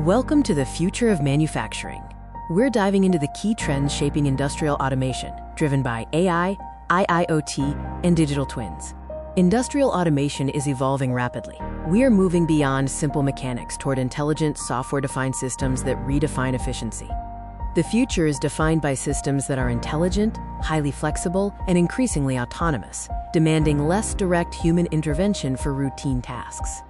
Welcome to the future of manufacturing. We're diving into the key trends shaping industrial automation, driven by AI, IIoT, and digital twins. Industrial automation is evolving rapidly. We are moving beyond simple mechanics toward intelligent, software-defined systems that redefine efficiency. The future is defined by systems that are intelligent, highly flexible, and increasingly autonomous, demanding less direct human intervention for routine tasks.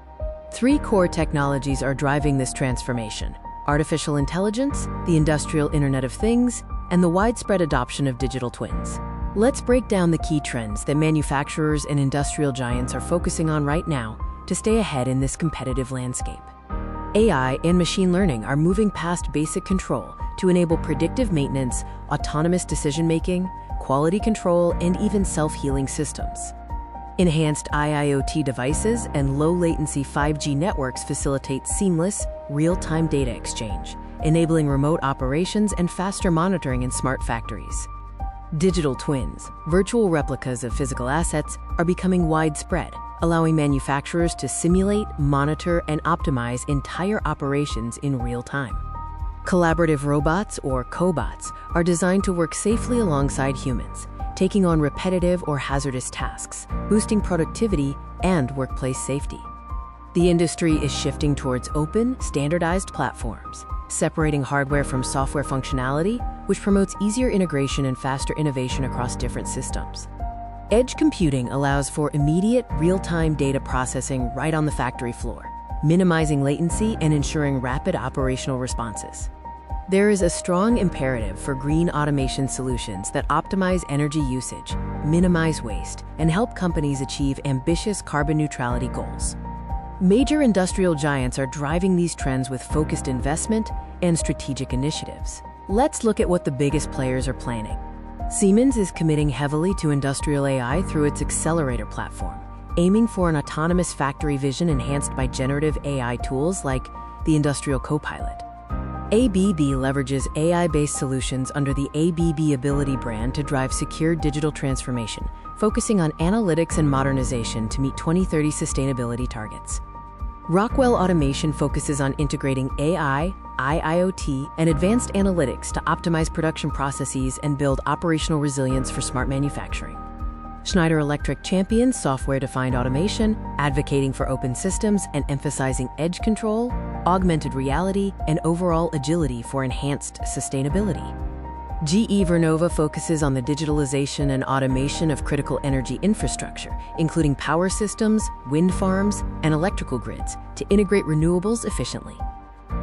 Three core technologies are driving this transformation: artificial intelligence, the industrial Internet of Things, and the widespread adoption of digital twins. Let's break down the key trends that manufacturers and industrial giants are focusing on right now to stay ahead in this competitive landscape. AI and machine learning are moving past basic control to enable predictive maintenance, autonomous decision-making, quality control, and even self-healing systems. Enhanced IIoT devices and low-latency 5G networks facilitate seamless, real-time data exchange, enabling remote operations and faster monitoring in smart factories. Digital twins, virtual replicas of physical assets, are becoming widespread, allowing manufacturers to simulate, monitor, and optimize entire operations in real time. Collaborative robots, or cobots, are designed to work safely alongside humans, taking on repetitive or hazardous tasks, boosting productivity and workplace safety. The industry is shifting towards open, standardized platforms, separating hardware from software functionality, which promotes easier integration and faster innovation across different systems. Edge computing allows for immediate, real-time data processing right on the factory floor, minimizing latency and ensuring rapid operational responses. There is a strong imperative for green automation solutions that optimize energy usage, minimize waste, and help companies achieve ambitious carbon neutrality goals. Major industrial giants are driving these trends with focused investment and strategic initiatives. Let's look at what the biggest players are planning. Siemens is committing heavily to industrial AI through its accelerator platform, aiming for an autonomous factory vision enhanced by generative AI tools like the Industrial Copilot. ABB leverages AI-based solutions under the ABB Ability brand to drive secure digital transformation, focusing on analytics and modernization to meet 2030 sustainability targets. Rockwell Automation focuses on integrating AI, IIoT, and advanced analytics to optimize production processes and build operational resilience for smart manufacturing. Schneider Electric champions software-defined automation, advocating for open systems and emphasizing edge control, augmented reality, and overall agility for enhanced sustainability. GE Vernova focuses on the digitalization and automation of critical energy infrastructure, including power systems, wind farms, and electrical grids, to integrate renewables efficiently.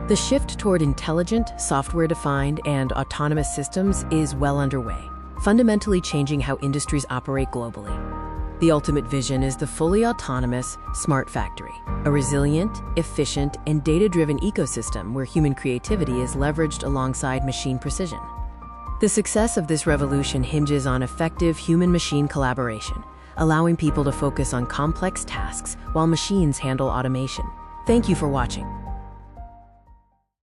The shift toward intelligent, software-defined, and autonomous systems is well underway, fundamentally changing how industries operate globally. The ultimate vision is the fully autonomous, smart factory, a resilient, efficient, and data-driven ecosystem where human creativity is leveraged alongside machine precision. The success of this revolution hinges on effective human-machine collaboration, allowing people to focus on complex tasks while machines handle automation. Thank you for watching.